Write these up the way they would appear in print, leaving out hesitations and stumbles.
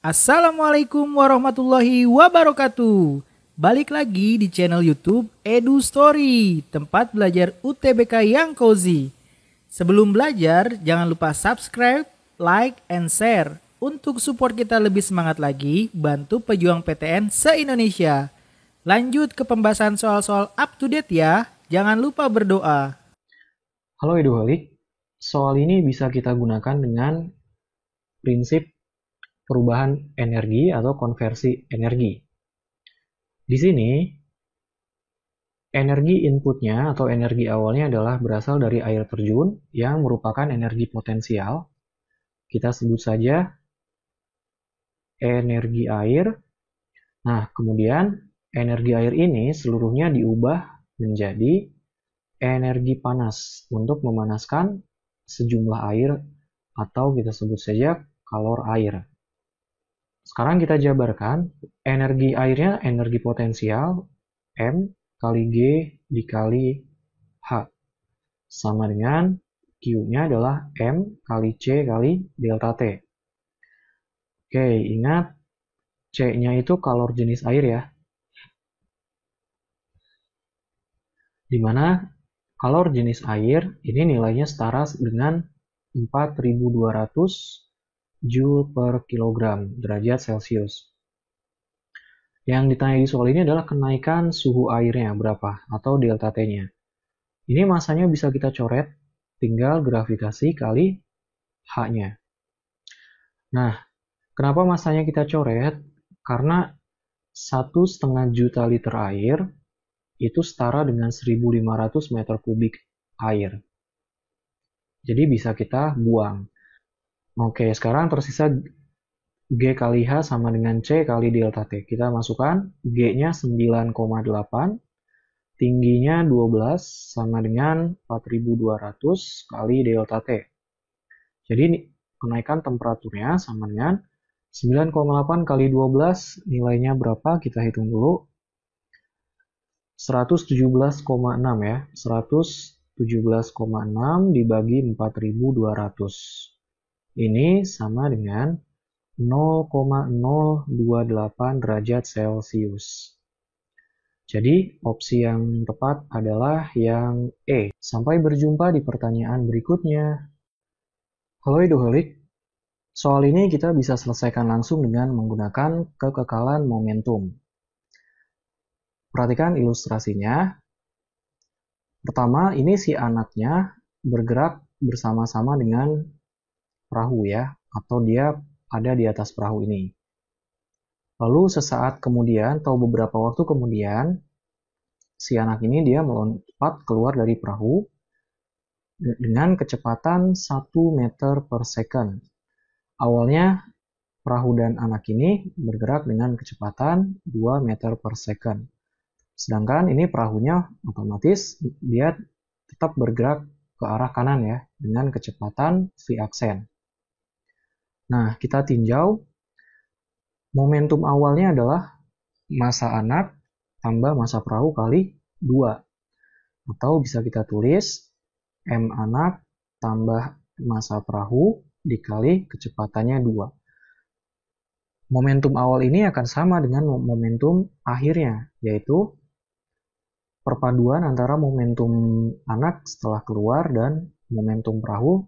Assalamualaikum warahmatullahi wabarakatuh. Balik lagi di channel YouTube Edu Story, tempat belajar UTBK yang cozy. Sebelum belajar, jangan lupa subscribe, like, and share. Untuk support kita lebih semangat lagi, bantu pejuang PTN se-Indonesia. Lanjut ke pembahasan soal-soal up to date ya. Jangan lupa berdoa. Halo Eduholik, soal ini bisa kita gunakan dengan prinsip perubahan energi atau konversi energi. Di sini, energi inputnya atau energi awalnya adalah berasal dari air terjun yang merupakan energi potensial. Kita sebut saja energi air. Nah, kemudian energi air ini seluruhnya diubah menjadi energi panas untuk memanaskan sejumlah air atau kita sebut saja kalor air. Sekarang kita jabarkan energi airnya energi potensial M kali G dikali H sama dengan Q-nya adalah M kali C kali delta T. Oke, ingat C-nya itu kalor jenis air ya. Dimana kalor jenis air ini nilainya setara dengan 4200 Joule per kilogram derajat Celcius. Yang ditanya di soal ini adalah kenaikan suhu airnya berapa atau delta T-nya. Ini masanya bisa kita coret, tinggal grafikasi kali H-nya. Nah, kenapa masanya kita coret? Karena 1,5 juta liter air itu setara dengan 1.500 meter kubik air. Jadi bisa kita buang. Oke, sekarang tersisa G kali H sama dengan C kali delta T. Kita masukkan G-nya 9,8, tingginya 12 sama dengan 4.200 kali delta T. Jadi kenaikan temperaturnya sama dengan 9,8 kali 12, nilainya berapa? Kita hitung dulu. 117,6 ya. 117,6 dibagi 4.200. Ini sama dengan 0,028 derajat Celcius. Jadi, opsi yang tepat adalah yang E. Sampai berjumpa di pertanyaan berikutnya. Halo Eduholik, soal ini kita bisa selesaikan langsung dengan menggunakan kekekalan momentum. Perhatikan ilustrasinya. Pertama, ini si anaknya bergerak bersama-sama dengan perahu ya, atau dia ada di atas perahu ini. Lalu sesaat kemudian atau beberapa waktu kemudian, si anak ini dia melompat keluar dari perahu dengan kecepatan 1 meter per second. Awalnya perahu dan anak ini bergerak dengan kecepatan 2 meter per second. Sedangkan ini perahunya otomatis dia tetap bergerak ke arah kanan ya, dengan kecepatan v aksen. Nah, kita tinjau momentum awalnya adalah massa anak tambah massa perahu kali 2. Atau bisa kita tulis M anak tambah massa perahu dikali kecepatannya 2. Momentum awal ini akan sama dengan momentum akhirnya, yaitu perpaduan antara momentum anak setelah keluar dan momentum perahu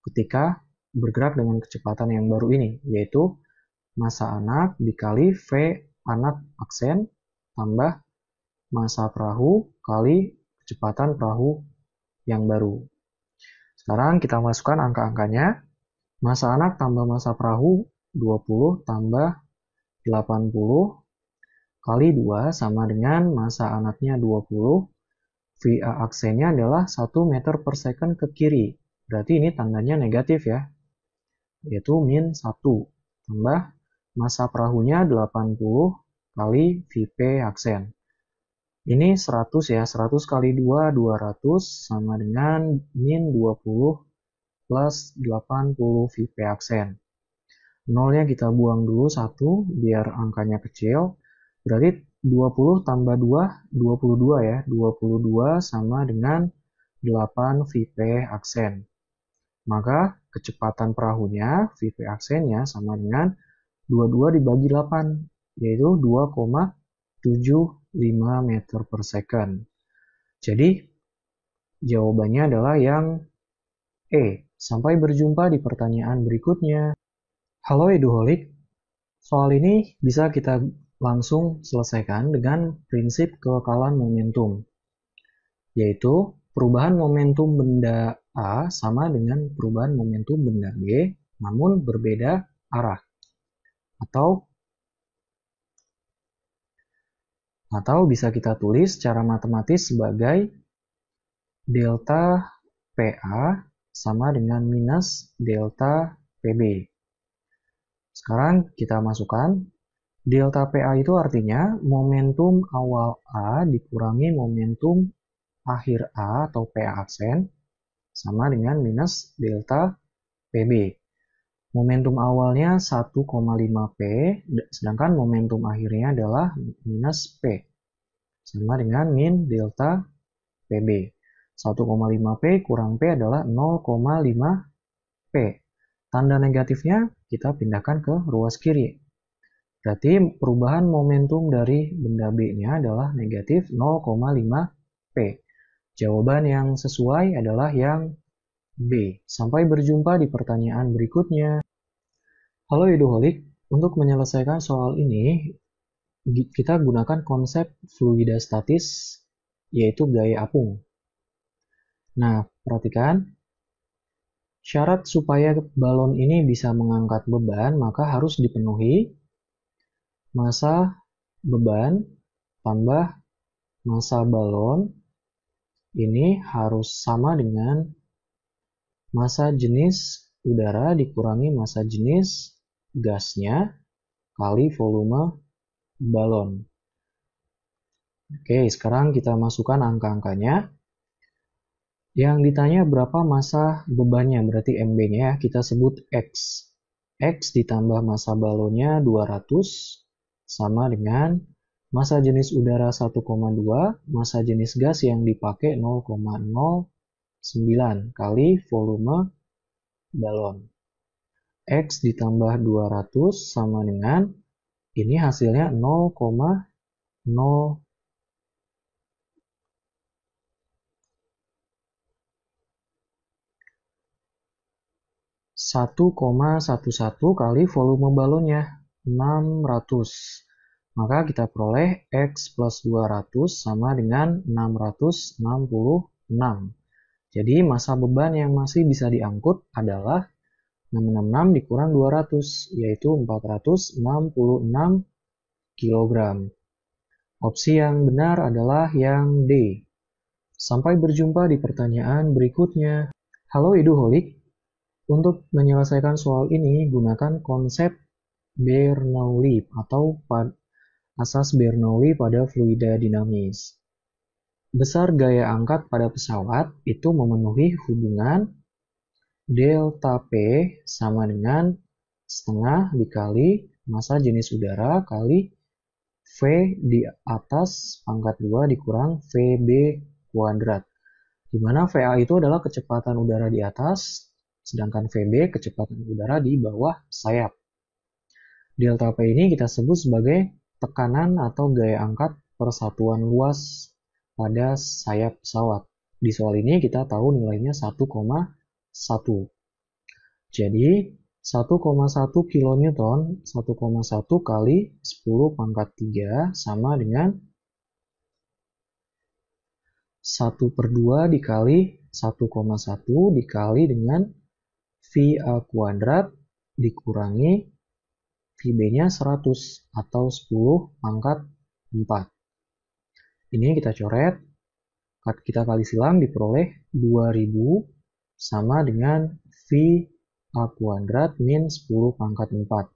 ketika bergerak dengan kecepatan yang baru ini, yaitu massa anak dikali V anak aksen tambah massa perahu kali kecepatan perahu yang baru. Sekarang kita masukkan angka-angkanya. Massa anak tambah massa perahu 20 tambah 80 kali 2 sama dengan massa anaknya 20. VA aksennya adalah 1 meter per second ke kiri. Berarti ini tandanya negatif ya. Yaitu min 1 tambah massa perahunya 80 kali VP aksen. Ini 100 ya, 100 kali 2, 200 sama dengan min 20 plus 80 VP aksen. Nolnya kita buang dulu 1 biar angkanya kecil. Berarti 20 tambah 2, 22 ya. 22 sama dengan 8 VP aksen. Maka kecepatan perahunya, VP aksennya sama dengan 22 dibagi 8, yaitu 2,75 meter per second. Jadi, jawabannya adalah yang E. Sampai berjumpa di pertanyaan berikutnya. Halo Eduholik, soal ini bisa kita langsung selesaikan dengan prinsip kekekalan momentum, yaitu perubahan momentum benda A sama dengan perubahan momentum benda B, namun berbeda arah. Atau bisa kita tulis secara matematis sebagai delta PA sama dengan minus delta PB. Sekarang kita masukkan delta PA itu artinya momentum awal A dikurangi momentum akhir A atau PA aksen sama dengan minus delta PB. Momentum awalnya 1,5 P, sedangkan momentum akhirnya adalah minus P, sama dengan min delta PB. 1,5 P kurang P adalah 0,5 P. Tanda negatifnya kita pindahkan ke ruas kiri. Berarti perubahan momentum dari benda B-nya adalah negatif 0,5 P. Jawaban yang sesuai adalah yang B. Sampai berjumpa di pertanyaan berikutnya. Halo Eduholik, untuk menyelesaikan soal ini, kita gunakan konsep fluida statis, yaitu gaya apung. Nah, perhatikan, syarat supaya balon ini bisa mengangkat beban, maka harus dipenuhi massa beban tambah massa balon ini harus sama dengan massa jenis udara dikurangi massa jenis gasnya kali volume balon. Oke, sekarang kita masukkan angka-angkanya. Yang ditanya berapa massa bebannya, berarti MB-nya ya, kita sebut X. X ditambah massa balonnya 200 sama dengan massa jenis udara 1,2, massa jenis gas yang dipakai 0,09 kali volume balon. X ditambah 200 sama dengan, ini hasilnya 0,0 1,11 kali volume balonnya 600. Maka kita peroleh X plus 200 sama dengan 666. Jadi massa beban yang masih bisa diangkut adalah 666 dikurang 200, yaitu 466 kg. Opsi yang benar adalah yang D. Sampai berjumpa di pertanyaan berikutnya. Halo Eduholik, untuk menyelesaikan soal ini gunakan konsep Bernoulli atau asas Bernoulli pada fluida dinamis. Besar gaya angkat pada pesawat itu memenuhi hubungan delta P sama dengan setengah dikali massa jenis udara kali V di atas pangkat 2 dikurang VB kuadrat. Di mana VA itu adalah kecepatan udara di atas, sedangkan VB kecepatan udara di bawah sayap. Delta P ini kita sebut sebagai tekanan atau gaya angkat persatuan luas pada sayap pesawat. Di soal ini kita tahu nilainya 1,1. Jadi 1,1 kN 1,1 kali 10 pangkat 3 sama dengan 1/2 dikali 1,1 dikali dengan VA kuadrat dikurangi VB-nya 100 atau 10 pangkat 4. Ini kita coret, kita kali silang diperoleh 2000 sama dengan VA kuadrat min 10 pangkat 4.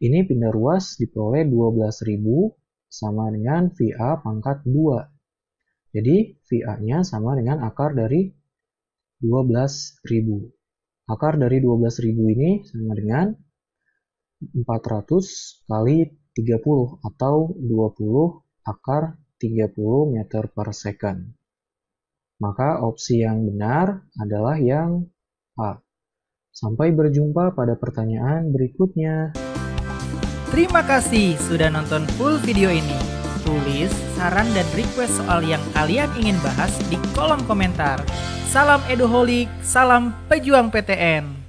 Ini pindah ruas diperoleh 12.000 sama dengan VA pangkat 2. Jadi VA-nya sama dengan akar dari 12.000. Akar dari 12.000 ini sama dengan 400 kali 30 atau 20 akar 30 meter per second. Maka opsi yang benar adalah yang A. Sampai berjumpa pada pertanyaan berikutnya. Terima kasih sudah nonton full video ini. Tulis saran dan request soal yang kalian ingin bahas di kolom komentar. Salam Eduholik, salam pejuang PTN.